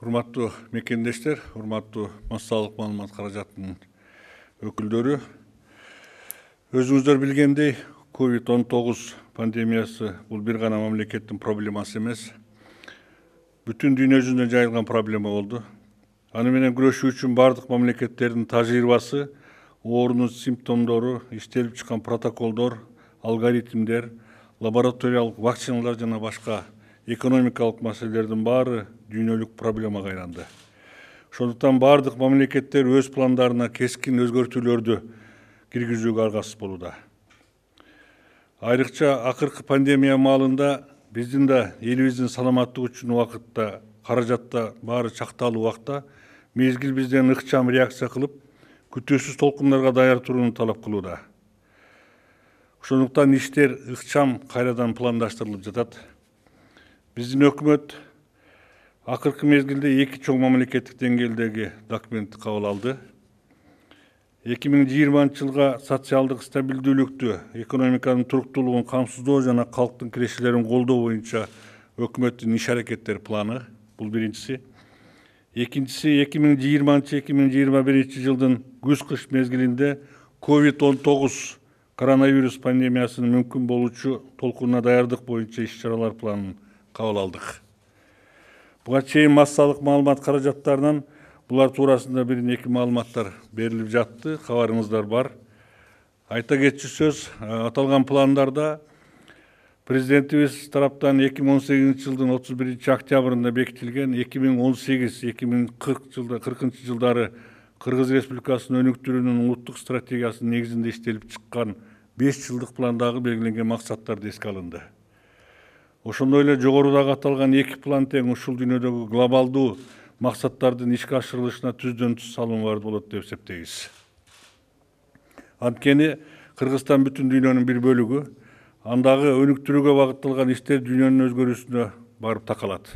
Урматтуу мекендештер, урматтуу массалык маалымат каражатынын өкүлдөрү. Өзүңүздөр билгендей, COVID-19 пандемиясы бул бир гана мамлекеттин проблемасы эмес. Бүтүн дүйнө жүзүнө жайылган проблема болду. Аны менен күрөшүү үчүн бардык мамлекеттердин тажрыйбасы, оорунун симптомдору, иштелип чыккан протоколдор, алгоритмдер, лабораториялык вакциналар жана башка экономикалык маселелердин баары дүйнөлүк проблемага айланды. Ошондуктан бардык мамлекеттер өз пландарына кескин өзгөртүүлөрдү киргизүүгө аргасыз болууда. Айрыкча акыркы пандемия маалында биздин да элибиздин саламаттыгы үчүн убакытта каражатта баары чакталуу убакта мезгил бизден ыкчам реакция кылып, күтүүсүз толкундарга даяр турууну талап кылууда. Ошондуктан иштер ыкчам кайрадан пландаштырылып жатат. Биздин өкмөт акыркы мезгилде 2 чоң мамлекеттик деңгээлдеги документти кабыл алды. 2020 жылга социалдык стабилдүүлүктү, экономиканын туруктуулугун камсыздоо жана калктын кирешелерин колдоо боюнча өкмөттүн иш аракеттер планы. Бул биринчиси. Экинчиси 2020-2021 жылдын күз-кыш мезгилинде COVID-19 коронавирус пандемиясынын мүмкүн болуучу толкунуна даярдык боюнча иш-чаралар планын кабыл алдык. Буга чейин массалык маалымат каражаттарынан булар туурасында бир-эки маалыматтар берилип жатты, кабарыңыздар бар. Айта кетчү сөз, аталган пландарда президентибиз тараптан 2018 жылдын 31 октябрында бекитилген 2018-2040 жылдары Кыргыз Республикасынын өнүктүрүүнүн улуттук стратегиясынын негизинде иштелип чыккан 5 жылдык пландагы белгиленген максаттарды эске алынды. Ошондой эле жогорудагы аталган 2 план тең ушул дүйнөдөгү глобалдуу максаттардын ишке ашырылышына түздөн түз салым бар болот деп эсептейбиз. Анткени Кыргызстан бүтүн дүйнөнүн бир бөлүгү, андагы өнүктүрүүгө багытталган иштер дүйнөнүн өзгөрүүсүнө барып такалат.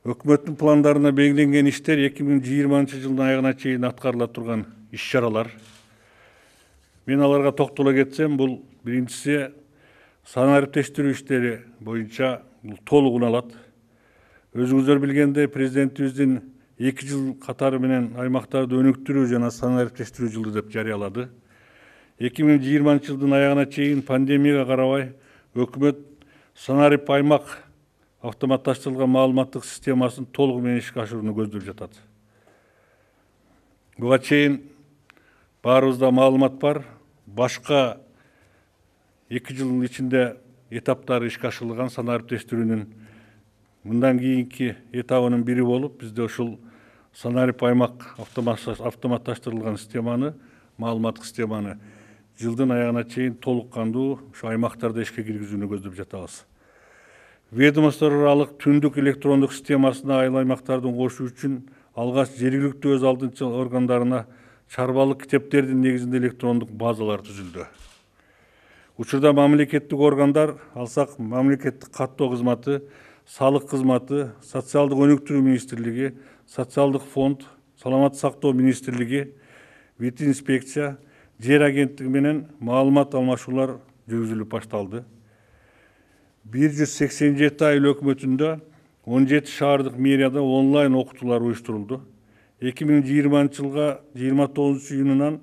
Өкмөттүн пландарына белгиленген иштер 2020 жылдын аягына чейин аткарыла турган иш-чаралар. Мен аларга токтоло кетсем, бул биринчиси санариптештирүү иштери боюнча толук уналат. Өзүңүздөр билгендей, президентибиздин 2 жыл катары менен аймактарды өнүктүрүү жана санариптештирүү жылы деп жарыялады. 2020 жылдын аягына чейин пандемияга карабай өкмөт санарип аймак автоматташтырылган маалыматтык системасын толугу менен ишке ашырууну көздөп жатат. Буга чейин баарыбызда маалымат бар. Башка 2 жылдын ичинде этаптары ишке ашырылган санариптештирүүнүн мындан кийинки этабынын бири болуп, бизде ушул санарип аймак автоматташтырылган системаны, маалыматтык системаны жылдын аягына чейин толук кандуу ушу аймактарда ишке киргизүүнү көздөп жатабыз. Ведомство аралык түндүк электрондук системасына айыл аймактардын кошуу үчүн алгач жергиликтүү өз алдынча органдарына чарбалык китептердин негизинде электрондук базалар түзүлдү. Учурда мамлекеттик органдар, алсак мамлекеттик каттоо кызматы, салык кызматы, социалдык өнүктүрүү министрлиги, социалдык фонд, саламаттык сактоо министрлиги, ветинспекция, жер агенттиги менен маалымат алмашуулар жүргүзүлүп башталды. 187 айыл өкмөтүндө 17 шаардык мэрияда онлайн окутуулар уюштурулду. 2020 жылга 29 июнунан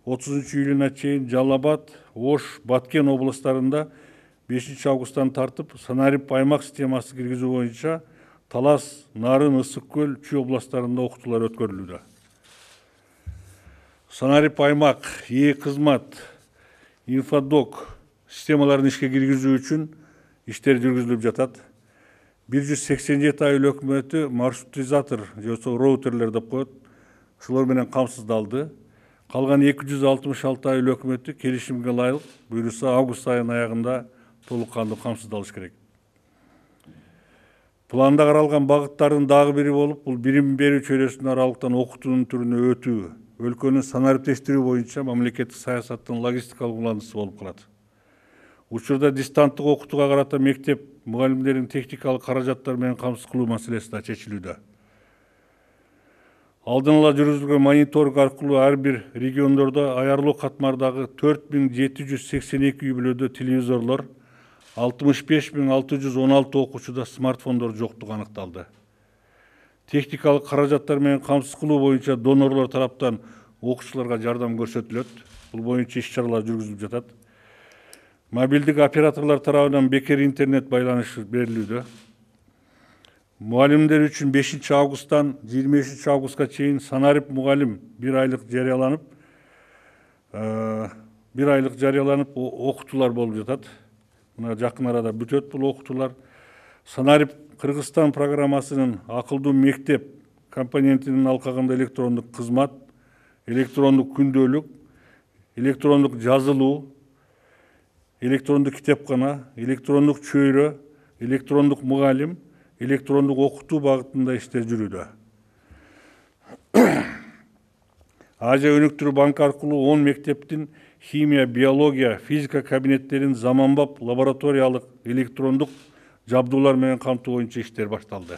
30 июлуна чейин Жалал Абад, Ош, Баткен областарында 5 августтан тартып санарип аймак системасы киргизүү боюнча Талас, Нарын, Ысык көл, Чүй областарында окутуулар өткөрүлүүдө. Санарип аймак, кызмат, инфодок системаларын ишке киргизүү үчүн иштер жүргүзүлүп жатат. 187 айыл өкмөтү маршрутизатор же роутерлер деп коет. Ушулар менен камсыздалды. Калган 266 айыл өкмөтү келишимге ылайык буюрса август айынын аягында толук кандуу камсыздалыш керек. Планда каралган багыттардын дагы бири болуп, бул билим берүү чөйрөсүнүн аралыктан окутуунун түрүнө өтүү, өлкөнүн санариптештирүү боюнча мамлекеттик саясаттын логистикалык уланысы болуп калат. Учурда дистанттык окутууга карата мектеп мугалимдерин техникалык каражаттар менен камсыз кылуу маселеси да чечилүүдө. Алдын ала жүргүзүлгөн мониторинг аркылуу ар бир региондордо аярлуу катмардагы 4782 үй бүлөдө телевизорлор, 65616 окуучуда смартфондор жоктугу аныкталды. техникалык каражаттар менен камсыз кылуу боюнча донорлор тараптан окуучуларга жардам көрсөтүлөт. Бул боюнча иш-чаралар жүргүзүлүп жатат. Мобилдик операторлор тарабынан бекер интернет байланышы берилүүдө. Мугалимдер үчүн 5 августтан 25 августка чейин Санарип мугалим 1 айлык жарыяланып окутуулар болуп жатат. Мына жакын арада бүтөт бул окутуулар. Санарип Кыргызстан программасынын акылдуу мектеп компонентинин алкагында электрондук кызмат, электрондук күндөлүк, электрондук жазылуу, электрондук китепкана, электрондук чөйрө, электрондук мугалим, электрондук окутуу багытында иштер жүрүүдө. Азия өнүктүрүү банк аркылуу 10 мектептин химия, биология, физика кабинеттерин заманбап лабораториялык электрондук жабдуулар менен камтуу боюнча иштер башталды.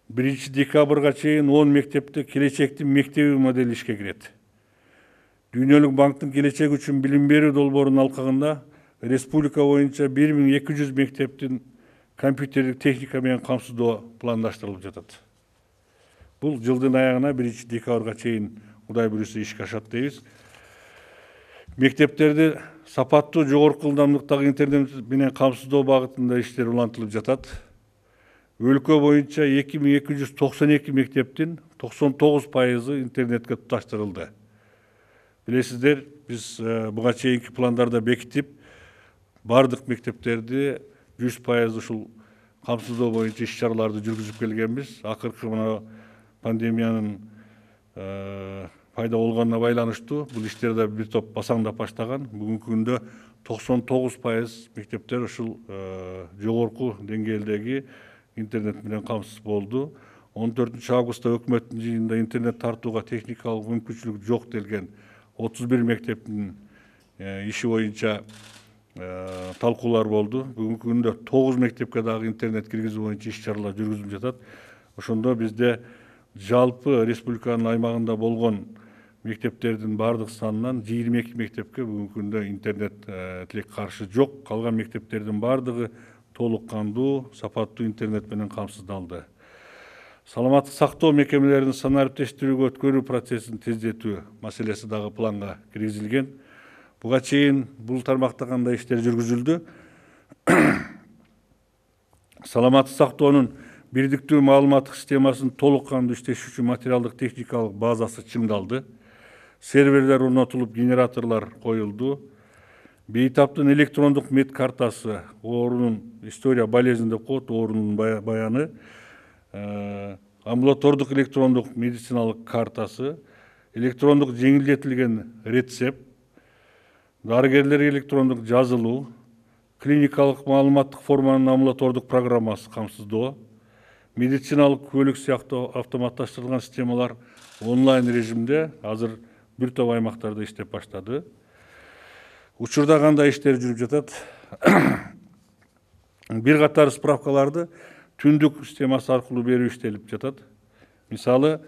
1 декабрга чейин 10 мектепте келечектин мектеби модели ишке кирет. Дүйнөлүк банктын келечек үчүн билим берүү долбоорунун алкагында республика боюнча 1200 мектептин компьютерлик техника менен камсыздоо пландаштырылып жатат. Бул жылдын аягына 1 декабрга чейин Кудай буюрса ишке ашат дейбиз. Мектептерди сапаттуу жогорку ылдамдыктагы интернет менен камсыздоо багытында иштер улантылып жатат. Өлкө боюнча 2292 мектептин 99% интернетке туташтырылды. Билесиздер, биз буга чейинки пландарда бекитип, бардык мектептерди 100% ушул камсыздоо боюнча иш-чараларды жүргүзүп келгенбиз. Акыркы мына пандемиянын пайда болгонуна байланыштуу бул иштерде бир топ басаңдап баштаган. Бүгүнкү күндө 99% мектептер ушул жогорку деңгээлдеги интернет менен камсыз болду. 14 августта өкмөттүн жыйынында интернет тартууга техникалык мүмкүнчүлүк жок делген 31 мектептин иши боюнча талкуулар болду. Бүгүнкү күндө 9 мектепке дагы интернет киргизүү боюнча иш-чаралар жүргүзүлүп жатат. Ошондо бизде жалпы республиканын аймагында болгон мектептердин бардык санынан 22 мектепке бүгүнкү күндө интернет тилек каршы жок. Калган мектептердин бардыгы толук кандуу, сапаттуу интернет менен камсыздалды. Саламаттык сактоо мекемелерин санариптештирүүгө өткөрүү процессин тездетүү маселеси дагы планга киргизилген. Буга чейин бул тармакта кандай иштер жүргүзүлдү? Саламаттык сактоонун бирдиктүү маалыматтык системасынын толук кандуу иштешүүчү материалдык техникалык базасы чыңдалды. Серверлер орнотулуп, генераторлор коюлду. Бейтаптын электрондук мед картасы, оорунун история болезнь деп коет, оорунун баяны, амбулатордук электрондук медициналык картасы, электрондук жеңилдетилген рецепт, дарыгерлерге электрондук жазылуу, клиникалык маалыматтык форманын амбулатордук программасы камсыздоо, медициналык көлүк сыяктуу автоматташтырылган системалар онлайн режимде азыр бир топ аймактарда иштеп баштады. Учурда кандай иштер жүрүп жатат? Бир катар справкаларды түндүк системасы аркылуу берүү иштелип жатат. Мисалы,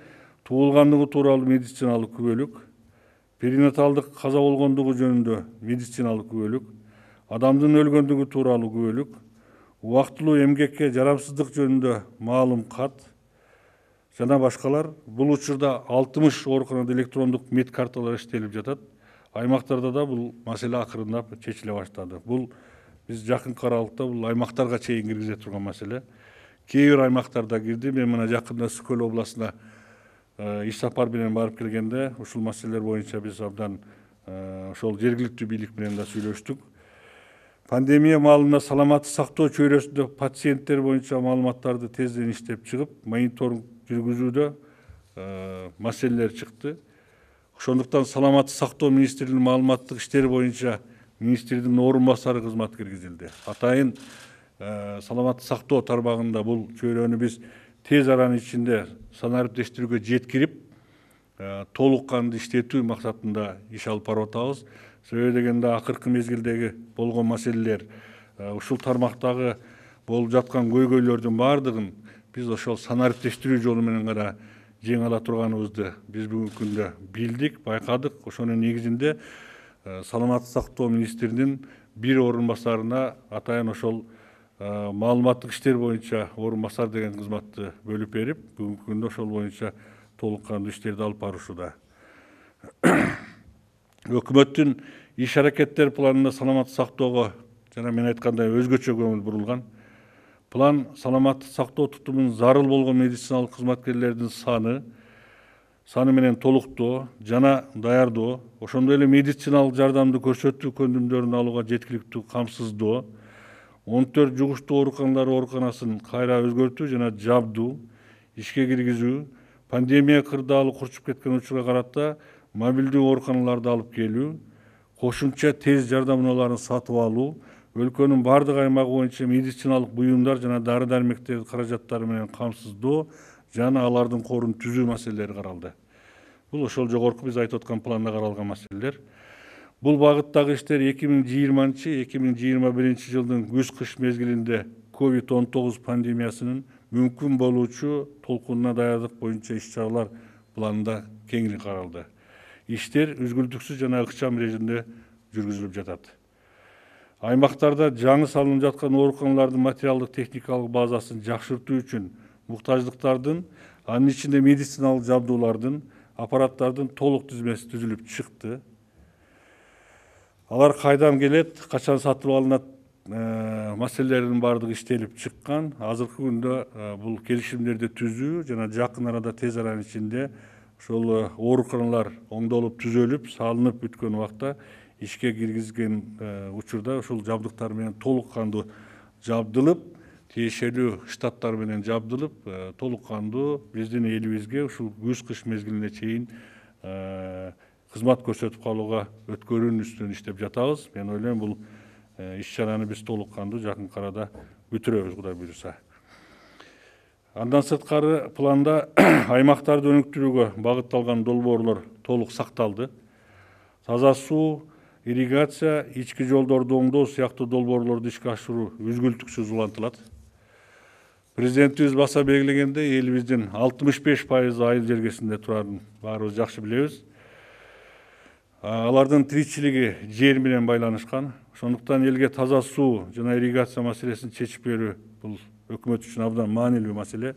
туулгандыгы тууралуу медициналык күбөлүк, перинаталдык каза болгондугу жөнүндө медициналык күбөлүк, адамдын өлгөндүгү тууралуу күбөлүк, убактылуу эмгекке жарамсыздык жөнүндө маалым кат жана башкалар. Бул учурда 60 ооруканада электрондук мед карталар иштелип жатат. Аймактарда да бул маселе акырындап чечиле баштады. Бул биз жакынкы аралыкта бул аймактарга чейин киргизе турган маселе. Кээ бир аймактарда кирди. Мен мына жакында Сүкөл областына иш сапар менен барып келгенде ушул маселелер боюнча биз абдан ошол жергиликтүү бийлик менен да сүйлөштүк. Пандемия маалында саламаттык сактоо чөйрөсүндө пациенттер боюнча маалыматтарды тезден иштеп чыгып, мониторинг жүргүзүүдө маселелер чыкты. Ошондуктан саламаттык сактоо министринин маалыматтык иштери боюнча министрдин орун басары кызмат киргизилди. Атайын саламаттык сактоо тармагында бул чөйрөнү биз тез аранын ичинде санариптештирүүгө жеткирип, толук кандуу иштетүү максатында иш алып барып атабыз. Себеби дегенде акыркы мезгилдеги болгон маселелер, ушул тармактагы болуп жаткан көйгөйлөрдүн бардыгын биз ошол санариптештирүү жолу менен гана жеңе ала турганыбызды биз бүгүнкү күндө билдик, байкадык. Ошонун негизинде саламаттык сактоо министринин бир орун басарына атайын ошол маалыматтык иштер боюнча орун басар деген кызматты бөлүп берип, бүгүнкү күндө ошол боюнча толук кандуу иштерди алып барышууда. Өкмөттүн иш аракеттер планында саламаттык сактоого жана мен айткандай өзгөчө көңүл бурулган. План саламаттык сактоо тутумунун зарыл болгон медициналык кызматкерлердин саны менен толуктоо жана даярдоо, ошондой эле медициналык жардамды көрсөтүү көндүмдөрүн алууга жеткиликтүү камсыздоо, 14 жугуштуу ооруканасын кайра өзгөртүү жана жабдуу, ишке киргизүү, пандемия кырдаалы курчуп кеткен учурга карата мобилдүү ооруканаларды алып келүү, кошумча тез жардамдоолорун сатып алуу, өлкөнүн бардык аймагы боюнча медициналык буюмдар жана дары-дармектердин каражаттары менен камсыздоо жана алардын корун түзүү маселелери каралды. Бул ошол жогорку биз айтып аткан планда каралган маселелер. Бул багыттагы иштер 2020-2021 жылдын күз-кыш мезгилинде COVID-19 пандемиясынын мүмкүн болуучу толкунуна даярдык боюнча иш-чаралар планында кеңири каралды. Иштер үзгүлтүксүз жана ыкчам режимде жүргүзүлүп жатат. Аймактарда жаңы салынып жаткан ооруканалардын материалдык техникалык базасын жакшыртуу үчүн муктаждыктардын, анын ичинде медициналык жабдуулардын, аппараттардын толук тизмеси түзүлүп чыкты. Алар кайдан келет, качан сатып алынат маселелеринин бардыгы иштелип чыккан. Азыркы күндө бул келишимдерди түзүү жана жакын арада тез аранын ичинде ошол ооруканалар оңдолуп түзөлүп, салынып бүткөн убакта ишке киргизген учурда ошол жабдыктар менен толук кандуу жабдылып, тиешелүү штаттар менен жабдылып, толук кандуу биздин элибизге ушул күз-кыш мезгилине чейин кызмат көрсөтүп калууга өткөрүүнүн үстүнөн иштеп жатабыз. Мен ойлойм бул иш-чараны биз толук кандуу жакынкы арада бүтүрөбүз, Кудай буйруса. Андан сырткары планда аймактарды өнүктүрүүгө багытталган долбоорлор толук сакталды. Таза суу, ирригация, ички жолдорду оңдоо сыяктуу долбоорлорду ишке ашыруу үзгүлтүксүз улантылат. Президентибиз баса белгилегендей, элибиздин 65% айыл жергесинде турарын баарыбыз жакшы билебиз. Алардын тиричилиги жер менен байланышкан. Ошондуктан элге таза суу жана ирригация маселесин чечип берүү бул өкмөт үчүн абдан маанилүү маселе.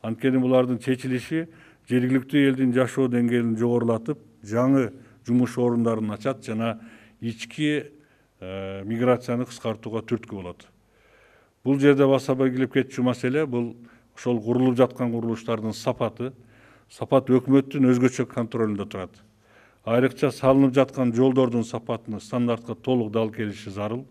Анткени булардын чечилиши жергиликтүү элдин жашоо деңгээлин жогорулатып, жаңы жумуш орундарын ачат жана ички миграцияны кыскартууга түрткү болот. Бул жерде баса белгилеп кетчү маселе бул ошол курулуп жаткан курулуштардын сапаты. Сапат өкмөттүн өзгөчө контролунда турат. Айрыкча салынып жаткан жолдордун сапатыны стандартка толук дал келиши зарыл.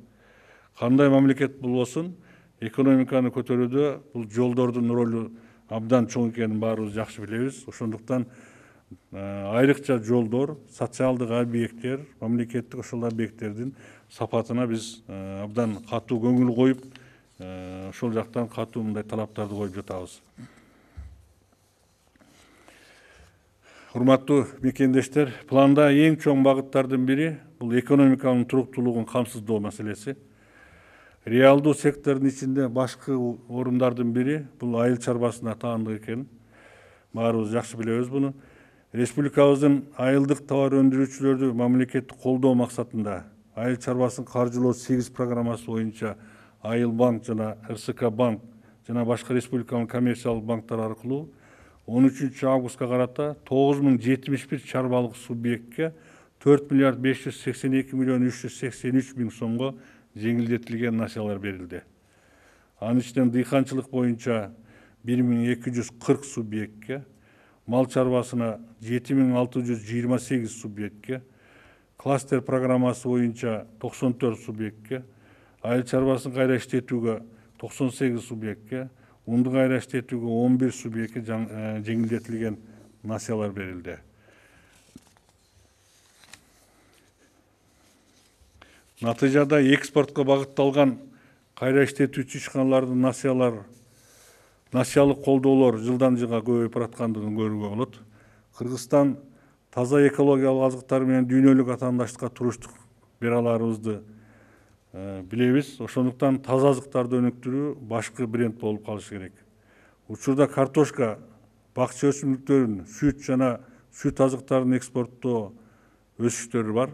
Кандай мамлекет болбосун, экономиканы көтөрүүдө бул жолдордун ролу абдан чоң экенин баарыбыз жакшы билебиз. Ошондуктан айрыкча жолдор, социалдык объекттер, мамлекеттик ошол объекттердин сапатына биз абдан катуу көңүл коюп, ошол жактан катуу мындай талаптарды коюп жатабыз. Урматтуу мекендештер, планда эң чоң багыттардын бири бул экономиканын туруктуулугун камсыздоо маселеси. Реалдуу сектордун ичинде башкы орундардын бири бул айыл чарбасына таандык экен. Баарыбыз жакшы билебиз буну. Республикабыздын айылдык товар өндүрүүчүлөрдү мамлекеттик колдоо максатында айыл чарбасын каржылоо 8 программасы боюнча Айыл банк жана РСК банк жана башка республиканын коммерциялык банктары аркылуу 13 августка карата 9071 чарбалык субъектке 4 миллиард 582 миллион 383 миң сомго жеңилдетилген насиялар берилди. Анын ичинен дыйканчылык боюнча 1240 субъектке, мал чарбасына 7628 субъектке, кластер программасы боюнча 94 субъектке, айыл чарбасын кайра иштетүүгө 98 субъектке, унду кайра иштетүүгө 11 субъектке жеңилдетилген насиялар берилди. Натыйжада экспортко багытталган кайра иштетүүчү ишканалардын насиялык колдоолор жылдан жылга көбөйүп бараткандыгын көрүүгө болот. Кыргызстан таза экологиялык азыктар менен дүйнөлүк атаандаштыкка туруштук бере аларыбызды билебиз. Ошондуктан таза азыктарды өнүктүрүү башкы бренд болуп калышы керек. Учурда картошка, бакча өсүмдүктөрүн, сүт жана сүт азыктарын экспорттоо өсүштөрү бар.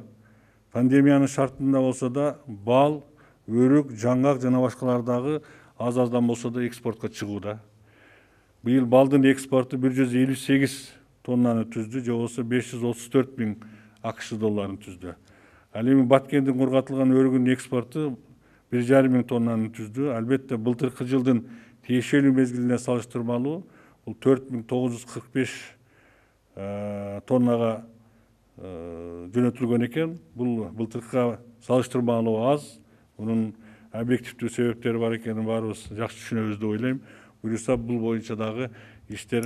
Пандемиянын шартында болсо да бал, өрүк, жаңгак жана башкалар дагы аз-аздан болсо да экспортко чыгууда. Быйыл балдын экспорту 158 тоннаны түздү, же болбосо 534 миң АКШ долларын түздү. Ал эми Баткендин кургатылган өрүгүнүн экспорту 1,5 миң тоннаны түздү. Албетте былтыркы жылдын тиешелүү мезгилине салыштырмалуу бул 4945 тоннага жөнөтүлгөн экен. Бул былтыркыга салыштырмалуу аз. Мунун объективдүү себептери бар экенин баарыбыз жакшы түшүнөбүз деп ойлойм. Буюрса бул боюнча дагы иштер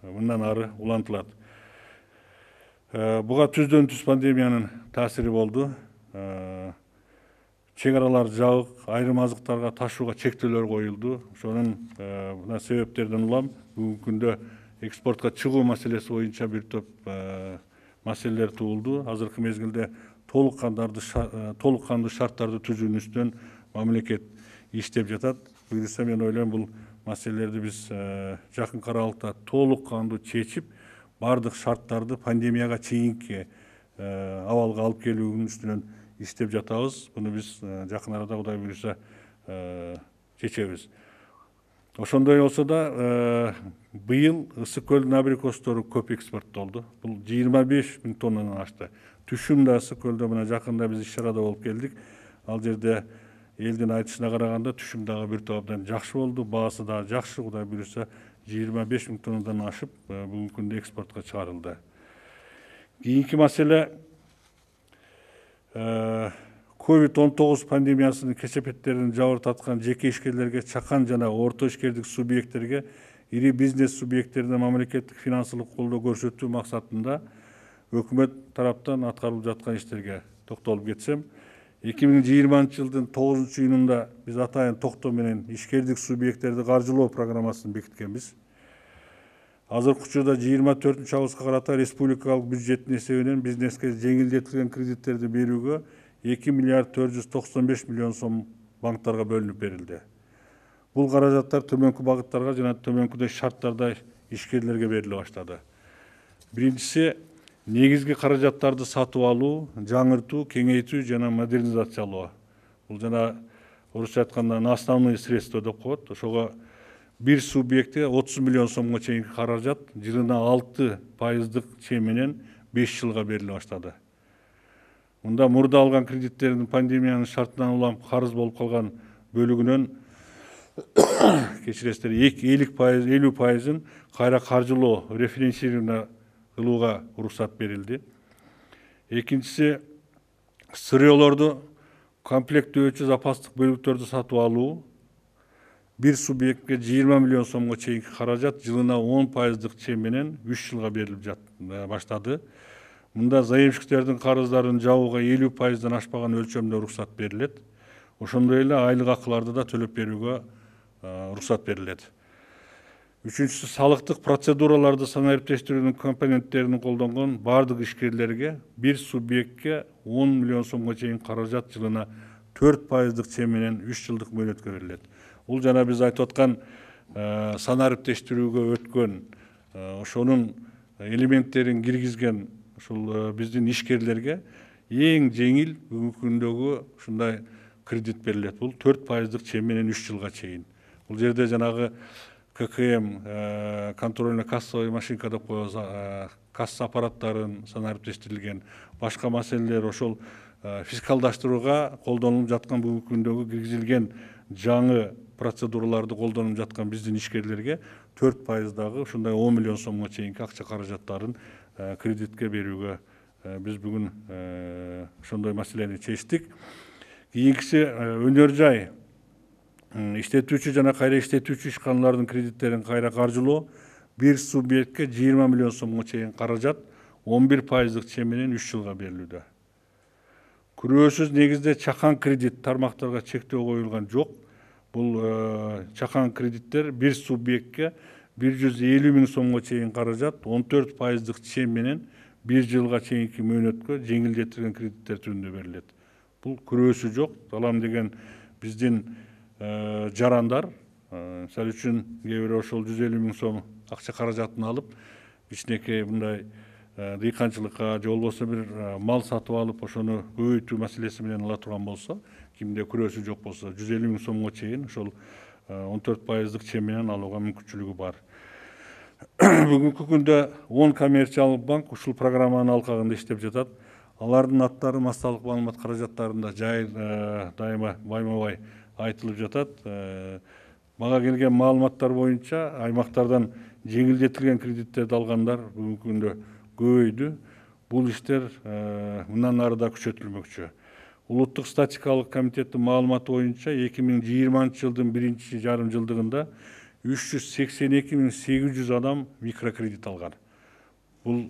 мындан ары улантылат. Буга түздөн түз пандемиянын таасири болду. Чек аралар жабык, айрым азыктарга ташууга чектөөлөр коюлду. Ошонун мына себептерден улам бүгүнкү күндө экспортко чыгуу маселеси боюнча бир топ маселелер туулду. Азыркы мезгилде толук кандуу шарттарды түзүүнүн үстүнөн мамлекет иштеп жатат. Буюрса мен ойлойм бул маселелерди биз жакынкы аралыкта толук кандуу чечип, бардык шарттарды пандемияга чейинки абалга алып келүүнүн үстүнөн иштеп жатабыз. Буну биз жакын арада Кудай буюрса чечебиз. Ошондой болсо да быйыл Ысык көлдүн абрикостору көп экспорттолду. Бул 25 миң тоннадан ашты. Түшүм да Ысык көлдө мына жакында биз иш-чарада болуп келдик. Ал жерде элдин айтышына караганда түшүм дагы бир топ абдан жакшы болду. Баасы дагы жакшы. Кудай буюрса 25 миң тоннадан ашып бүгүнкү күндө экспортко чыгарылды. Кийинки маселе COVID-19 пандемиясынын кесепеттерин жабыр таткан жеке ишкерлерге, чакан жана орто ишкердик субъекттерге, ири бизнес субъекттерине мамлекеттик финансылык колдоо көрсөтүү максатында өкмөт тараптан аткарылып жаткан иштерге токтолуп кетсем, 2020 жылдын 9-июнунда биз атайын токтоо менен ишкердик субъекттерди каржылоо программасын бекиткенбиз. Азыркы учурда 24-августка карата республикалык бюджеттин эсебинен бизнеске жеңилдетилген кредиттерди берүүгө 2 миллиард 495 миллион сом банктарга бөлүнүп берилди. Бул каражаттар төмөнкү багыттарга жана төмөнкүдөй шарттарда ишкерлерге бериле баштады. Биринчиси, негизги каражаттарды сатып алуу, жаңыртуу, кеңейтүү жана модернизациялоо. Бул жана орусча айтканда на основные средства деп коет. Ошого бир субъектке 30 миллион сомго чейинки каражат жылына 6% чек менен 5 жылга бериле баштады. Мында мурда алган кредиттердин пандемиянын шартынан улам карыз болуп калган бөлүгүнөн кечиресиздер 50%ын кайра каржылоо, рефинансирование кылууга уруксат берилди. Экинчиси, сырьеолорду комплектөөчү запастык бөлүктөрдү сатып алуу. Бир субъектке 20 миллион сомго чейинки каражат жылына 10% чек менен 3 жылга берилип баштады. Мында заемщиктердин карыздарын жабууга 50%дан ашпаган өлчөмдө уруксат берилет. Ошондой эле айлык акыларды да төлөп берүүгө уруксат берилет. Үчүнчүсү, салыктык процедураларды санариптештирүүнүн компоненттерин колдонгон бардык ишкерлерге бир субъектке 10 миллион сомго чейин каражат жылына 4% чек менен 3 жылдык мөөнөткө берилет. Бул жана биз айтып аткан санариптештирүүгө өткөн ошонун элементтерин киргизген ушул биздин ишкерлерге эң жеңил бүгүнкү күндөгү ушундай кредит берилет. Бул 4% чек менен 3 жылга чейин. Бул жерде жанагы ККМ контрольно-кассовый машинка деп коебуз, касса аппараттарын санариптештирилген, башка маселелер ошол фискалдаштырууга колдонулуп жаткан бүгүнкү күндөгү киргизилген жаңы процедураларды колдонуп жаткан биздин ишкерлерге 4% дагы ушундай 10 миллион сомго чейинки акча каражаттарын кредитке берүүгө биз бүгүн ошондой маселени чечтик. Кийинкиси, өнөр жай иштетүүчү жана кайра иштетүүчү ишканалардын кредиттерин кайра каржылоо. Бир субъектке 20 миллион сомго чейин каражат 11% чек менен 3 жылга берилүүдө. Күрөөсүз негизде чакан кредит тармактарга чектөө коюлган жок. Бул чакан кредиттер бир субъектке 150 миң сомго чейин каражат 14% чек менен 1 жылга чейинки мөөнөткө жеңилдетилген кредиттер түрүндө берилет. Бул күрөөсү жок. Алам деген биздин жарандар, мисалы үчүн кээ бирөө ошол 150 миң сом акча каражатын алып, кичинекей мындай дыйканчылыкка же болбосо бир мал сатып алып, ошону көбөйтүү маселеси менен ала турган болсо, кимде күрөсү жок болсо 150 миң сомго чейин ошол 14% чек менен алууга мүмкүнчүлүгү бар. Бүгүнкү күндө 10 коммерциялык банк ушул программанын алкагында иштеп жатат. Алардын аттары массалык маалымат каражаттарында дайыма байма-бай айтылып жатат. Мага келген маалыматтар боюнча аймактардан жеңилдетилген кредиттерди алгандар бүгүнкү күндө көбөйдү. Бул иштер мындан ары да күчөтүлмөкчү. Улуттук статистикалык комитеттин маалыматы боюнча 2020 жылдын биринчи жарым жылдыгында 382.800 адам микрокредит алган. Бул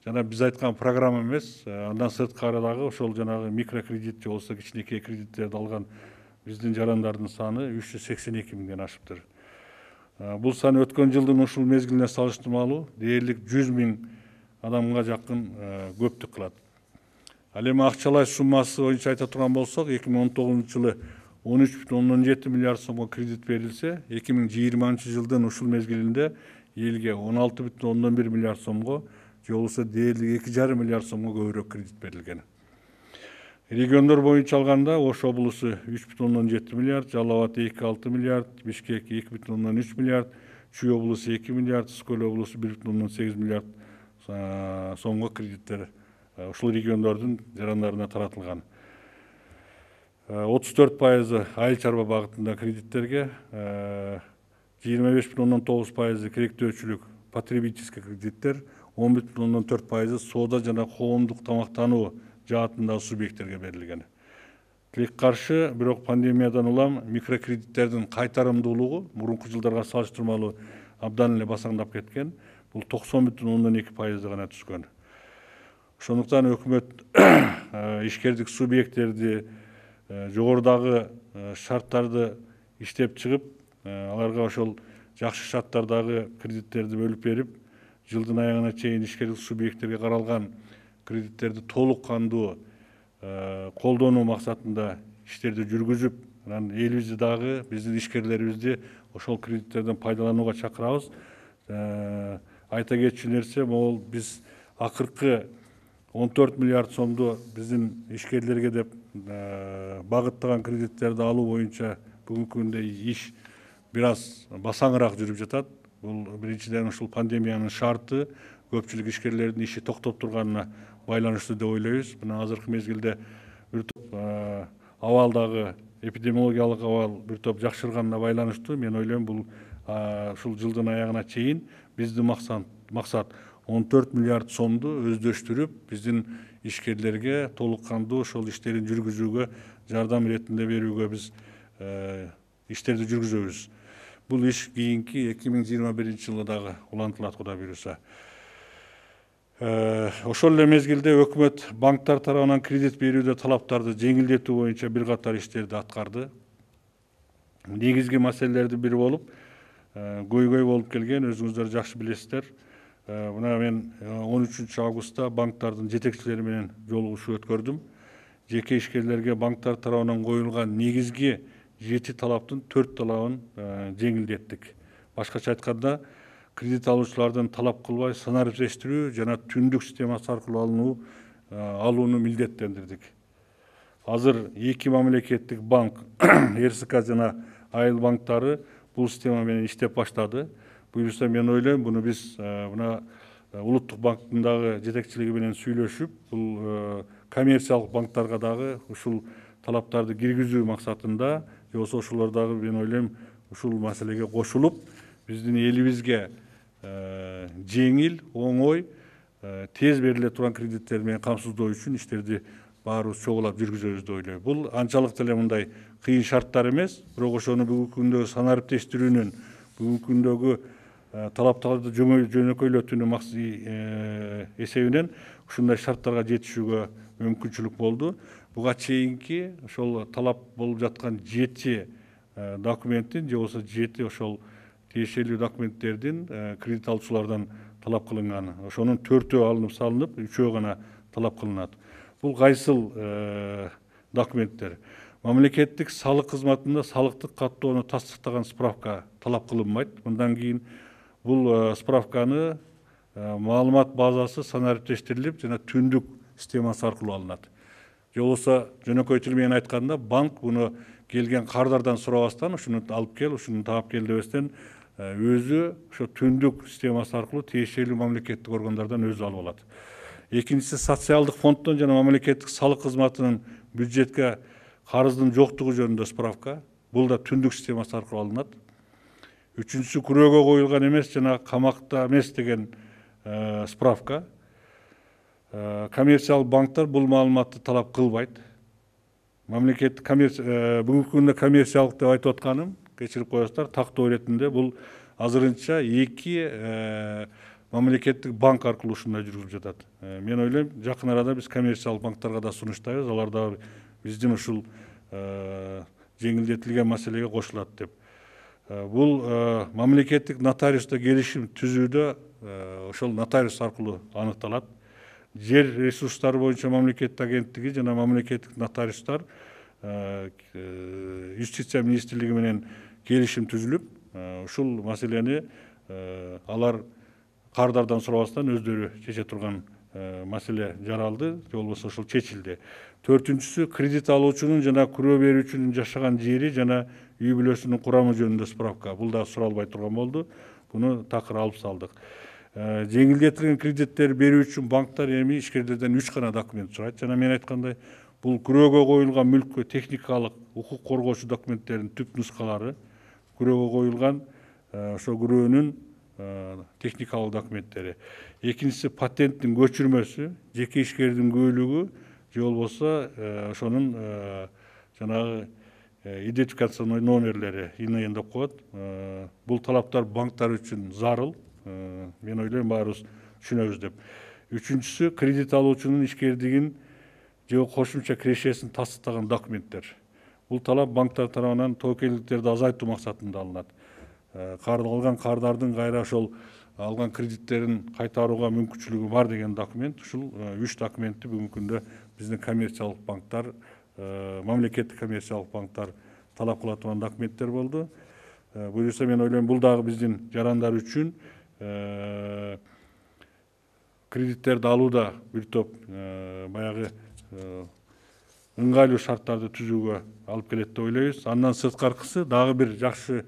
жана биз айткан программа эмес, андан сырткары дагы ошол жанагы микрокредит же болбосо кичинекей кредиттерди алган биздин жарандардын саны 382 миңден ашыптыр. Бул сан өткөн жылдын ушул мезгилине салыштырмалуу дээрлик 100 миң адамга жакын көптүк кылат. Ал эми акчалай суммасы боюнча айта турган болсок, 2019 жылы 13,7 миллиард сомго кредит берилсе, 2020 жылдын ушул мезгилинде элге 16,1 миллиард сомго же болбосо дээрлик 2,5 миллиард сомго көбүрөөк кредит берилген. Региондор боюнча алганда Ош облусу 3,7 миллиард, Жалал Абад 2,6 миллиард, Бишкек 2,3 миллиард, Чүй облусу 2 миллиард, Скөл облусу 1,8 миллиард сомго кредиттер ушул региондордун жарандарына таратылган. 34% айыл чарба багытында кредиттерге, 25,9% керектөөчүлүк потребительский кредиттер, 10,4% соода жана коомдук тамактануу жаатындагы субъекттерге берилген. Тилек каршы, бирок пандемиядан улам микрокредиттердин кайтарымдуулугу мурунку жылдарга салыштырмалуу абдан эле басаңдап кеткен. Бул 90,2% гана түшкөн. Ошондуктан өкмөт ишкердик субъекттерди жогорудагы шарттарды иштеп чыгып, аларга ошол жакшы шарттардагы кредиттерди бөлүп берип, жылдын аягына чейин ишкердик субъекттерге каралган кредиттерди толук кандуу колдонуу максатында иштерди жүргүзүп, анан элибизди дагы биздин ишкерлерибизди ошол кредиттерден пайдаланууга чакырабыз. Айта кетчү нерсе, могул биз акыркы 14 миллиард сомду биздин ишкерлерге деп багыттаган кредиттерди алуу боюнча бүгүнкү күндө иш бир аз басаңыраак жүрүп жатат. Бул биринчиден ушул пандемиянын шарты көпчүлүк ишкерлердин иши токтоп турганына байланыштуу деп ойлойбуз. Мына азыркы мезгилде бир топ абалдагы эпидемиологиялык абал бир топ жакшырганына байланыштуу мен ойлойм бул ушул жылдын аягына чейин биздин максат 14 миллиард сомду өздөштүрүп, биздин ишкерлерге толук кандуу ошол иштерин жүргүзүүгө жардам иретинде берүүгө биз иштерди жүргүзөбүз. Бул иш кийинки 2021 жылы дагы улантылат, Кудай буйруса. Ошол эле мезгилде өкмөт банктар тарабынан кредит берүүдө талаптарды жеңилдетүү боюнча бир катар иштерди аткарды. Негизги маселелердин бири болуп, көйгөй болуп келген, өзүңүздөр жакшы билесиздер. Мына мен 13 августта банктардын жетекчилери менен жолугушуу өткөрдүм. Жеке ишкерлерге банктар тарабынан коюлган негизги 7 талаптын 4 талабын жеңилдеттик. Башкача айтканда, кредит алуучулардын талап кылбай санариптештирүү жана түндүк системасы аркылуу алууну милдеттендирдик. Азыр 2 мамлекеттик банк, РСК жана айыл банктары бул система менен иштеп баштады. Буюрса мен ойлойм, буну биз мына улуттук банктын дагы жетекчилиги менен сүйлөшүп, бул коммерциялык банктарга дагы ушул талаптарды киргизүү максатында, же болбосо ошолор дагы мен ойлойм ушул маселеге кошулуп, биздин элибизге жеңил, оңой, тез бериле турган кредиттер менен камсыздоо үчүн иштерди баарыбыз чогулап жүргүзөбүз деп ойлойм. Бул анчалык деле мындай кыйын шарттар эмес, бирок ошону бүгүнкү күндөгү санариптештирүүнүн, бүгүнкү күндөгү талаптарды жөнөкөйлөтүүнүн эсебинен ушундай шарттарга жетишүүгө мүмкүнчүлүк болду. Буга чейинки ошол талап болуп жаткан 7 документтин же болбосо 7 ошол тиешелүү документтердин кредит алуучулардан талап кылынган. Ошонун 4-өө алынып салынып, 3-өө гана талап кылынат. Бул кайсыл документтер? Мамлекеттик салык кызматында салыктык каттоону тастыктаган справка талап кылынбайт. Мындан кийин бул справканы маалымат базасы санариптештирилип жана түндүк системасы аркылуу алынат. же болбосо жөнөкөй тил менен айтканда банк буну келген кардардан сурабастан ушуну алып кел, ушуну таап кел дебестен өзү ошо түндүк системасы аркылуу тиешелүү мамлекеттик органдардан өзү алып алат. Экинчиси социалдык фонддон жана мамлекеттик салык кызматынын бюджетке карыздын жоктугу жөнүндө справка. Бул да түндүк системасы аркылуу алынат. Үчүнчүсү күрөөгө коюлган эмес жана камакта эмес деген справка. Коммерциялык банктар бул маалыматты талап кылбайт. Мамлекеттик бүгүнкү күндө коммерциялык деп айтып атканым, кечирип коесуздар, тактоо иретинде бул азырынча 2 мамлекеттик банк аркылуу ушундай жүргүзүлүп жатат. Мен ойлойм, жакын арада биз коммерциялык банктарга да сунуштайбыз, алар да биздин ушул жеңилдетилген маселеге кошулат деп. Бул мамлекеттик нотариуста келишим түзүүдө ошол нотариус аркылуу аныкталат. Жер ресурстары боюнча мамлекеттик агенттиги жана мамлекеттик нотариустар юстиция министрлиги менен келишим түзүлүп, ушул маселени алар кардардан сурабастан өздөрү чече турган маселе жаралды, же болбосо ошол чечилди. Төртүнчүсү кредит алуучунун жана күрөө берүүчүнүн жашаган жери жана үй бүлөсүнүн курамы жөнүндө справка. Бул да суралбай турган болду. Буну такыр алып салдык. Жеңилдетилген кредиттер берүү үчүн банктар эми ишкерлерден 3 гана документ сурайт. Жана мен айткандай, бул күрөөгө коюлган мүлккө техникалык укук коргоочу документтердин түп нускалары, күрөөгө коюлган ошо күрөөнүн техникалык документтери. Экинчиси патенттин көчүрмөсү, жеке ишкердин күбөлүгү, же болбосо ошонун жанагы идентификационный номерлери, ИНН деп коет. Бул талаптар банктар үчүн зарыл. Мен ойлойм, баарыбыз түшүнөбүз деп. Үчүнчүсү кредит алуучунун ишкердигин же кошумча кирешесин тастыктаган документтер. Бул талап банктар тарабынан тобокелдиктерди азайтуу максатында алынат. Алган кардардын кайра ошол алган кредиттерин кайтарууга мүмкүнчүлүгү бар деген документ. Ушул 3 документти бүгүнкү күндө биздин коммерциялык банктар, мамлекеттик коммерциялык банктар талап кыла турган документтер болду. Буюрса, мен ойлойм, бул дагы биздин жарандар үчүн кредиттерди алууда бир топ баягы ыңгайлуу шарттарды түзүүгө алып келет деп ойлойбуз. Андан сырткаркысы дагы бир жакшы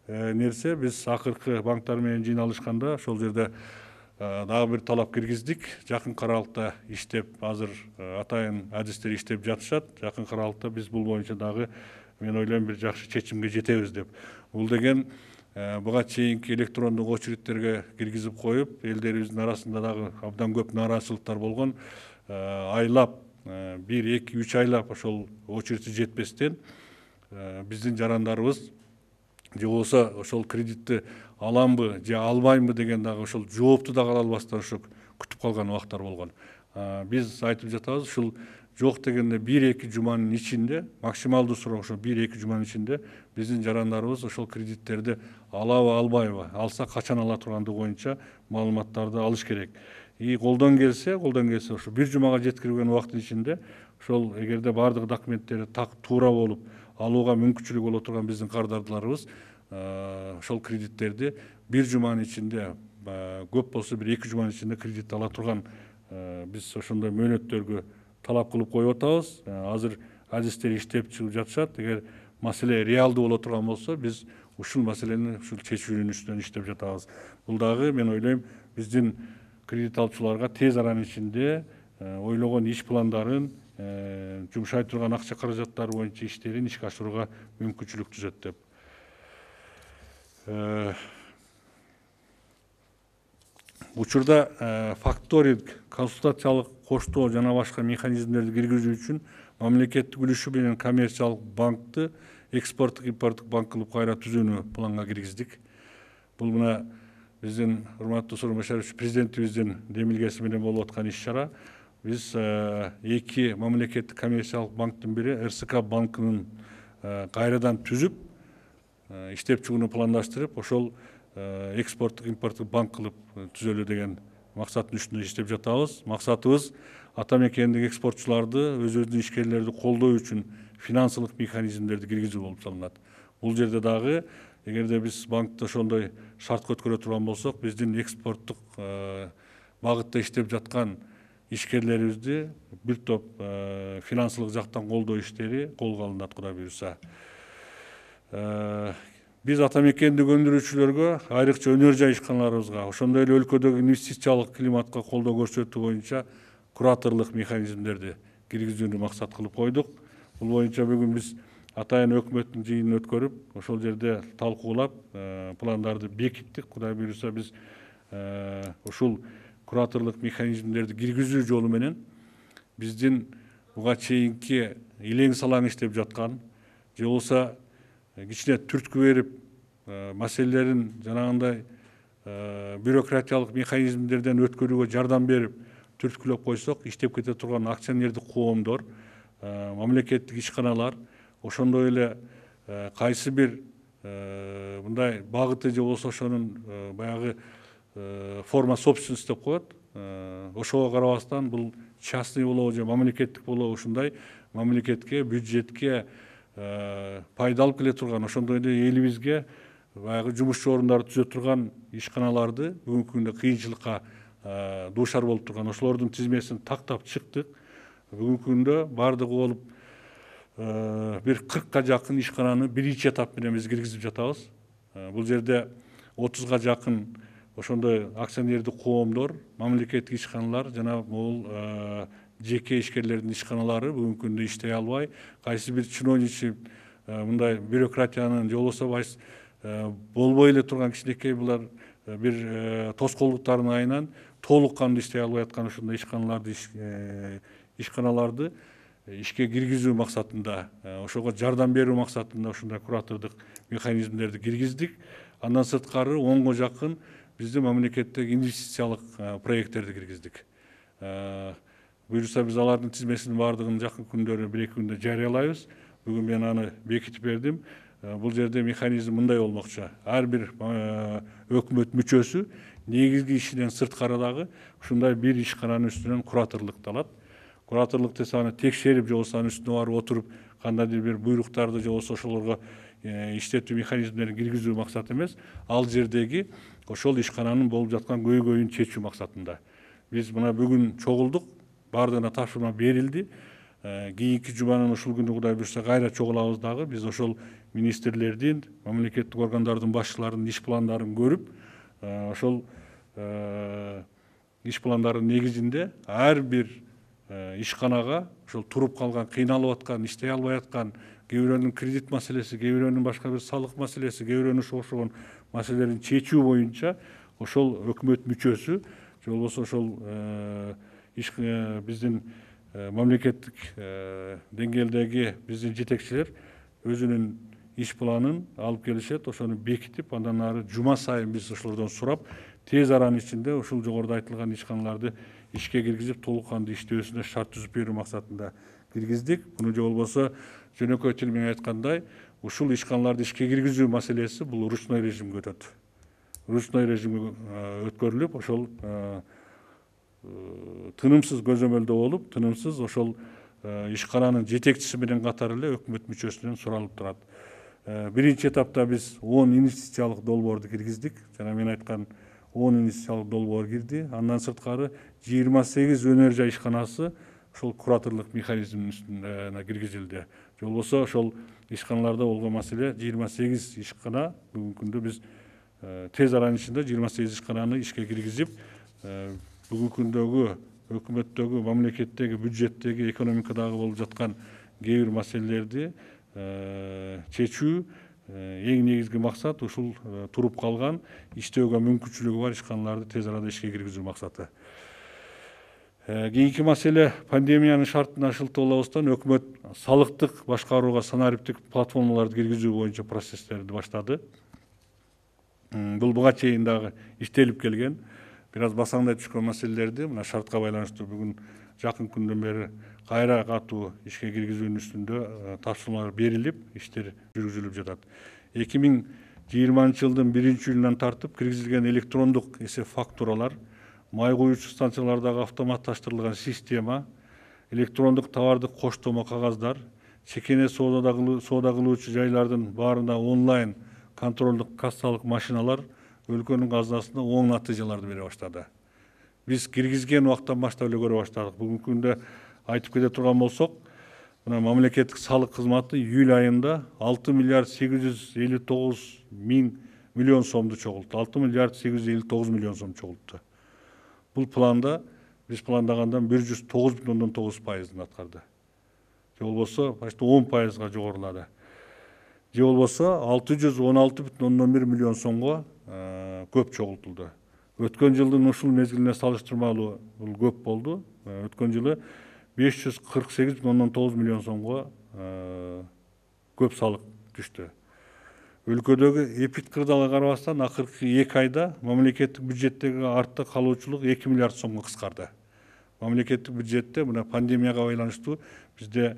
нерсе, биз акыркы банктар менен жыйналышканда ошол жерде дагы бир талап киргиздик. Жакын аралыкта иштеп, азыр атайын адистер иштеп жатышат. Жакын аралыкта биз бул боюнча дагы, мен ойлойм, бир жакшы чечимге жетебиз деп. Бул деген буга чейинки электрондук очередтерге киргизип коюп, элдерибиздин арасында дагы абдан көп нааразычылыктар болгон. Айлап 1-2-3 айлап ошол очередти жетпестен биздин жарандарыбыз же болбосо ошол кредитти аламбы же албаймбы деген дагы ошол жоопту дагы ала албастан ошо күтүп калган убактар болгон. Биз айтып жатабыз, ушул жок дегенде 1-2 жуманын ичинде, максималдуу суроо ошо 1-2 жуманын ичинде биздин жарандарыбыз ошол кредиттерди алабы, албайбы, алса качан ала тургандыгы боюнча маалыматтарды алыш керек. Колдон келсе ошо 1 жумага жеткирген убакыттын ичинде ошол эгерде бардык документтери туура болуп, алууга мүмкүнчүлүгү боло турган биздин кардарларыбыз ошол кредиттерди 1 жуманын ичинде, көп болсо 1-2 жуманын ичинде кредит ала турган биз ошондой мөөнөттөргө талап кылып коюп атабыз. Азыр адистер иштеп чыгып жатышат. Эгер маселе реалдуу боло турган болсо, биз ушул маселени ушул чечүүнүн үстүнөн иштеп жатабыз. Бул дагы, мен ойлойм, биздин кредит алуучуларга тез аранын ичинде ойлогон иш пландарын, жумшай турган акча каражаттары боюнча иштерин ишке ашырууга мүмкүнчүлүк түзөт деп. Учурда факторинг, консультациялык коштоо жана башка механизмдерди киргизүү үчүн мамлекеттик үлүшү менен коммерциялык банкты экспорттук импорттук банк кылып кайра түзүүнү планга киргиздик. Бул мына биздин урматтуу Сооронбай Башарович президентибиздин демилгеси менен болуп аткан иш-чара. Биз 2 мамлекеттик коммерциялык банктын бири РСК банкынын кайрадан түзүп, иштеп чыгууну пландаштырып, ошол экспорттук импорттук банк кылып түзөлү деген максаттын үстүндө иштеп жатабыз. Максатыбыз ата мекендик экспортчуларды, өзүнүн ишкерлерди колдоо үчүн финансылык механизмдерди киргизүү болуп саналат. Бул жерде дагы, эгерде биз банкта ошондой шарт көткөрө турган болсок, биздин экспорттук багытта иштеп жаткан ишкерлерибизди бир топ финансылык жактан колдоо иштери колго алынат, Кудай буюрса. Биз ата мекенди өндүрүүчүлөргө, айрыкча өнөр жай ишканаларыбызга, ошондой эле өлкөдөгү инвестициялык климатка колдоо көрсөтүү боюнча кураторлук механизмдерди киргизүүнү максат кылып койдук. Бул боюнча бүгүн биз атайын өкмөттүн жыйынын өткөрүп, ошол жерде талкуулап, пландарды бекиттик. Кудай буюрса биз ушул кураторлук механизмдерди киргизүү жолу менен биздин буга чейинки илең салаң иштеп жаткан, же болбосо кичине түрткү берип, маселелерин жанагындай бюрократиялык механизмдерден өткөрүүгө жардам берип, түрткүлөп койсок, иштеп кете турган акционердик коомдор, мамлекеттик ишканалар, ошондой эле кайсы бир мындай багыты же болбосо ошонун баягы форма собственность деп коет. Ошого карабастан бул частный болобу же мамлекеттик болобу, ушундай мамлекетке, бюджетке пайда алып келе турган, ошондой эле элибизге баягы жумушчу орундарды түзө турган ишканаларды бүгүнкү күндө кыйынчылыкка дуушар болуп турган, ошолордун тизмесин тактап чыктык. Бүгүнкү күндө бардыгы болуп бир 40ка жакын ишкананы биринчи этап менен биз киргизип жатабыз. Бул жерде 30га жакын ошондой акционердик коомдор, мамлекеттик ишканалар жана бул жеке ишкерлердин ишканалары бүгүнкү күндө иштей албай, кайсы бир чиновничий мындай бюрократиянын же болбосо болбой эле турган кичинекей булар бир тоскоолдуктардын айынан толук кандуу иштей албай аткан ушундай ишканаларды ишке киргизүү максатында, ошого жардам берүү максатында ушундай куратордук механизмдерди киргиздик. Андан сырткары 10га жакын биздин мамлекеттеги инвестициялык проекттерди киргиздик. Буюрса биз алардын тизмесинин бардыгын жакын күндөрү, 1-2 күндө жарыялайбыз. Бүгүн мен аны бекитип бердим. Бул жерде механизм мындай болмокчу. Ар бир өкмөт мүчөсү негизги ишинен сырткары дагы ушундай бир ишкананын үстүнөн кураторлукту алат. Кураторлук десе аны текшерип, же болбосо анын үстүнө барып отуруп, кандайдыр бир буйруктарды же болбосо ошолорго иштетүү механизмдерин киргизүү максат эмес, ал жердеги ошол ишкананын болуп жаткан көйгөйүн чечүү максатында. Биз мына бүгүн чогулдук, бардыгына тапшырма берилди. Кийинки жуманын ушул күнү Кудай буюрса кайра чогулабыз дагы. Биз ошол министрлердин, мамлекеттик органдардын башчыларынын иш пландарын көрүп, ошол иш пландардын негизинде ар бир ишканага ошол туруп калган, кыйналып аткан, иштей албай аткан, кээ бирөөнүн кредит маселеси, кээ бирөөнүн башка бир салык маселеси, кээ бирөөнүн ошого окшогон маселелерин чечүү боюнча ошол өкмөт мүчөсү же болбосо ошол биздин мамлекеттик деңгээлдеги биздин жетекчилер өзүнүн иш планын алып келишет, ошону бекитип, андан ары жума сайын биз ошолордон сурап, тез аранын ичинде ушул жогоруда айтылган ишканаларды ишке киргизип, толук кандуу иштөөсүнө шарт түзүп берүү максатында киргиздик. Буну же болбосо жөнөкөй тил менен айткандай, ушул ишканаларды ишке киргизүү маселеси бул ручной режимге өтөт. Ручной режимге өткөрүлүп, ошол тынымсыз көзөмөлдөө болуп, тынымсыз ошол ишкананын жетекчиси менен катар эле өкмөт мүчөсүнөн суралып турат. Биринчи этапта биз 10 инвестициялык долбоорду киргиздик. Жана мен айткан 10 инвестициялык долбоор кирди. Андан сырткары 28 өнөр жай ишканасы ошол кураторлук механизмдин үстүнө киргизилди. Же болбосо ошол ишканаларда болгон маселе 28 ишкана бүгүнкү күндө биз тез аранын ичинде 28 ишкананы ишке киргизип, бүгүнкү күндөгү өкмөттөгү, мамлекеттеги, бюджеттеги, экономикадагы болуп жаткан кээ бир маселелерди чечүү эң негизги максат ушул туруп калган, иштөөгө мүмкүнчүлүгү бар ишканаларды тез арада ишке киргизүү максаты. Кийинки маселе пандемиянын шартына шылтоо болобуздан өкмөт салыктык башкарууга санариптик платформаларды киргизүү боюнча процесстерди баштады. Бул буга чейин дагы иштелип келген, бир аз басаңдай түшкөн маселелерди мына шартка байланыштуу бүгүн жакын күндөн бери кайра катуу ишке киргизүүнүн үстүндө тапшырмалар берилип, иштер жүргүзүлүп жатат. 2020 жылдын 1-июлунан тартып киргизилген электрондук эсеп фактуралар, май куюучу станциялардагы автоматташтырылган система, электрондук товардык коштомо кагаздар, чекене соода кылуучу жайлардын баарына онлайн контролдук кассалык машиналар өлкөнүн казынасына оң натыйжаларды бере баштады. Биз киргизген убактан баштап эле көрө баштадык. Бүгүнкү күндө айтып кете турган болсок, мына мамлекеттик салык кызматы июль айында 6 миллиард 859 миллион сомду чогултту. 6 миллиард 859 миллион сом чогултту. Бул планда биз пландагандан 109,9%-ын аткарды. Же болбосо почти 10%га жогорулады. Же болбосо 616,1 миллион сомго көп чогултулду. Өткөн жылдын ушул мезгилине салыштырмалуу бул көп болду. Өткөн жылы 548,9 миллион сомго көп салык түштү. Өлкөдөгү эпид кырдаалга карабастан акыркы 2 айда мамлекеттик бюджеттеги артта калуучулук 2 миллиард сомго кыскарды. Мамлекеттик бюджетте мына пандемияга байланыштуу бизде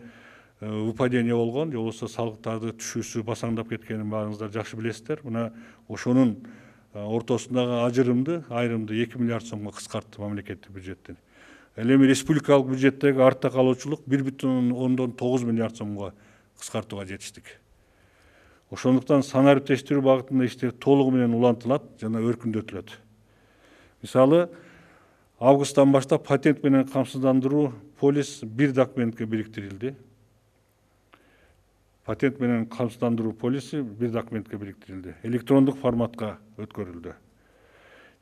выпадение болгон, же болбосо салыктарды түшүүсү басаңдап кеткенин баарыңыздар жакшы билесиздер. Мына ошонун ортосундагы ажырымды айрымды 2 миллиард сомго кыскартты мамлекеттик бюджеттен. Ал эми республикалык бюджеттеги артта калуучулук 1,9 миллиард сомго кыскартууга жетиштик. Ошондуктан санариптештирүү багытында иштер толугу менен улантылат жана өркүндөтүлөт. Мисалы, августтан баштап патент менен камсыздандыруу полис бир документке бириктирилди. Патент менен камсыздандыруу полиси бир документке бириктирилди. Электрондук форматка өткөрүлдү.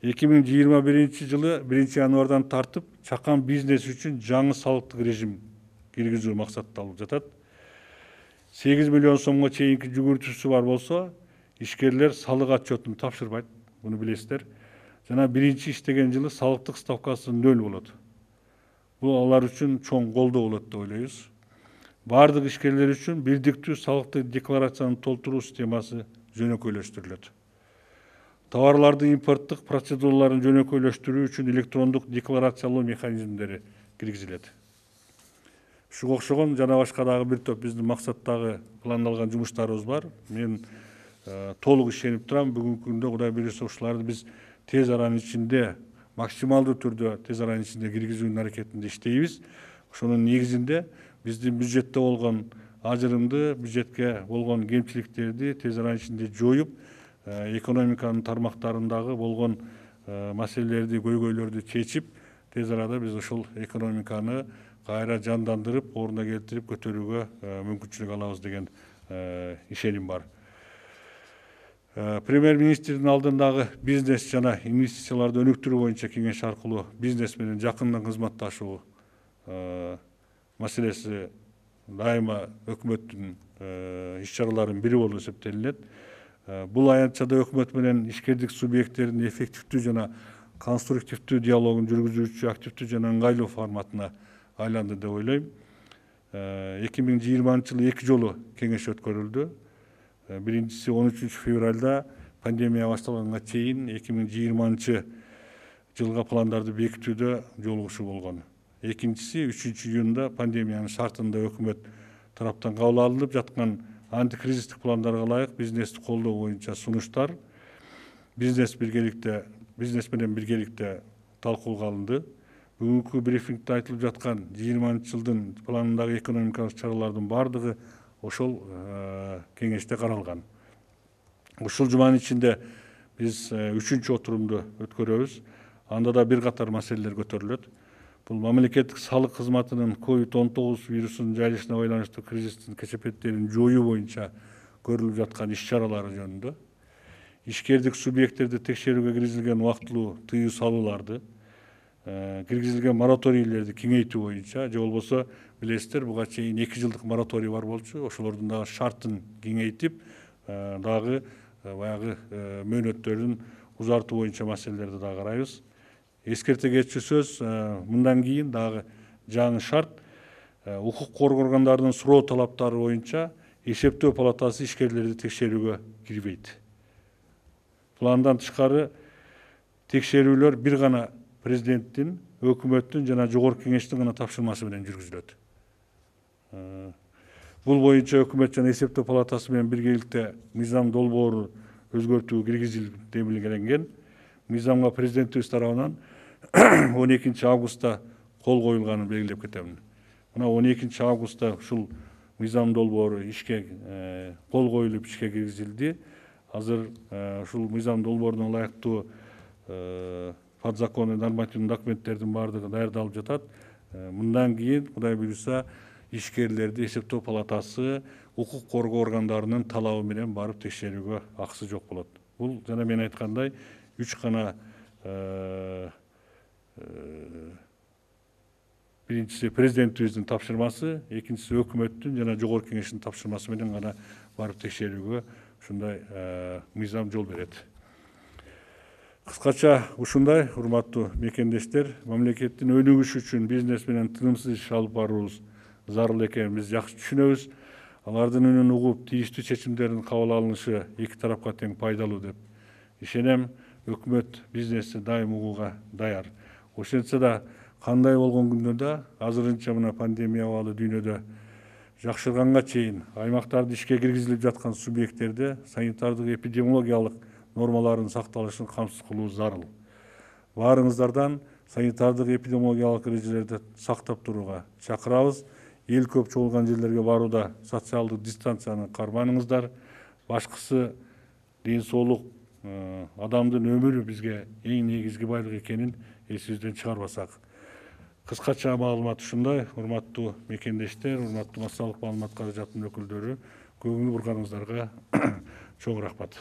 2021 жылы 1 январдан тартып чакан бизнес үчүн жаңы салыктык режим киргизүү максатталып жатат. 8 миллион сомго чейинки жүгүртүүсү бар болсо, ишкерлер салык отчетун тапшырбайт, буну билесиздер. Жана биринчи иштеген жылы салыктык ставкасы 0 болот. Бул алар үчүн чоң колдоо болот деп ойлойбуз. Бардык ишкерлер үчүн бирдиктүү салыктык декларацияны толтуруу системасы жөнөкөйлөштүрүлөт. Товарлардын импорттук процедураларын жөнөкөйлөштүрүү үчүн электрондук декларациялоо механизмдери киргизилет. Ушуга окшогон жана башка дагы бир топ биздин максаттагы пландалган жумуштарыбыз бар. Мен толук ишенип турам, бүгүнкү күндө Кудай буйруса ушуларды биз тез аранын ичинде, максималдуу түрдө тез аранын ичинде киргизүүнүн аракетинде иштейбиз. Ошонун негизинде биздин бюджетте болгон ажырымды, бюджетке болгон кемчиликтерди тез аранын ичинде жоюп, экономиканын тармактарындагы болгон маселелерди, көйгөйлөрдү чечип, тез арада биз ушул экономиканы кайра жандандырып, ордуна келтирип көтөрүүгө мүмкүнчүлүк алабыз деген ишеним бар. Премьер-министрдин алдындагы бизнес жана инвестицияларды өнүктүрүү боюнча кеңеш аркылуу бизнес менен жакындан кызматташуу маселеси дайыма өкмөттүн иш-чараларынын бири болуп эсептелинет. Бул аянтчада өкмөт менен ишкердик субъекттердин эффективдүү жана конструктивдүү диалогун жүргүзүүчү активдүү жана ыңгайлуу форматына айланды деп ойлойм. 2020 жылы 2 жолу кеңеш өткөрүлдү. Биринчиси 13 февралда пандемия башталганга чейин 2020 жылга пландарды бекитүүдө жолугушуу болгон. Экинчиси 3 июнда пандемиянын шартында өкмөт тараптан кабыл алынып жаткан антикризистик пландарга ылайык бизнести колдоо боюнча сунуштар бизнес менен биргеликте талкууга алынды. Бүгүнкү брифингде айтылып жаткан 20 жылдын планындагы экономикалык чаралардын бардыгы ошол кеңеште каралган. Ушул жуманын ичинде биз 3-чү отурумду өткөрөбүз. Анда да бир катар маселелер көтөрүлөт. Бул мамлекеттик салык кызматынын COVID-19 вирусунун жайылышына байланыштуу кризистин кесепеттерин жоюу боюнча көрүлүп жаткан иш-чаралары жөнүндө, ишкердик субъекттерди текшерүүгө киргизилген убактылуу тыюу салууларды, киргизилген мораторийлерди кеңейтүү боюнча, же болбосо билесиздер, буга чейин 2 жылдык мораторий бар болчу, ошолордун дагы шартын кеңейтип, дагы баягы мөөнөттөрүн узартуу боюнча маселелерди дагы карайбыз. Эскерте кетчү сөз, мындан кийин дагы жаңы шарт укук коргоо органдарынын суроо талаптары боюнча эсептөө палатасы ишкерлерди текшерүүгө кирбейт. Пландан тышкары текшерүүлөр бир гана президенттин, өкмөттүн жана жогорку кеңештин гана тапшырмасы менен жүргүзүлөт. Бул боюнча өкмөт жана эсептөө палатасы менен биргеликте мыйзам долбоору өзгөртүү киргизилип белгиленген. Мыйзамга президентибиз тарабынан 12 августта кол коюлганын белгилеп кетемин. Мына 12 августта ушул мыйзам долбоору ишке кол коюлуп ишке киргизилди. Азыр ушул мыйзам долбооруна ылайыктуу подзаконный нормативдик документтердин баардыгы даярдалып жатат. Мындан кийин Кудай буюрса ишкерлерди эсептөө палатасы укук коргоо органдарынын талабы менен барып текшерүүгө акысы жок болот. Бул жана мен айткандай 3 гана биринчиси президентибиздин тапшырмасы, экинчиси өкмөттүн жана жогорку кеңештин тапшырмасы менен гана барып текшерүүгө ушундай мыйзам жол берет. Кыскача ушундай, урматтуу мекендештер, мамлекеттин өнүгүшү үчүн бизнес менен тынымсыз иш алып баруубуз зарыл экенин биз жакшы түшүнөбүз. Алардын үнүн угуп, тийиштүү чечимдердин кабыл алынышы эки тарапка тең пайдалуу деп ишенем. Өкмөт бизнести дайым угууга даяр. Ошентсе да кандай болгон күндө да азырынча мына пандемия абалы дүйнөдө жакшырганга чейин аймактарды ишке киргизилип жаткан субъекттерде санитардык эпидемиологиялык нормаларын сакталышын камсыз кылуу зарыл. Баарыңыздардан санитардык эпидемиологиялык эрежелерди сактап турууга чакырабыз. Эл көп чогулган жерлерге барууда социалдык дистанцияны карманыңыздар. Башкысы ден соолук, адамдын өмүрү бизге эң негизги байлык экенин эсибизден чыгарбасак. Кыскача маалымат ушундай. Урматтуу мекендештер, урматтуу массалык маалымат каражатынын өкүлдөрү, көңүл бурганыңыздарга чоң рахмат.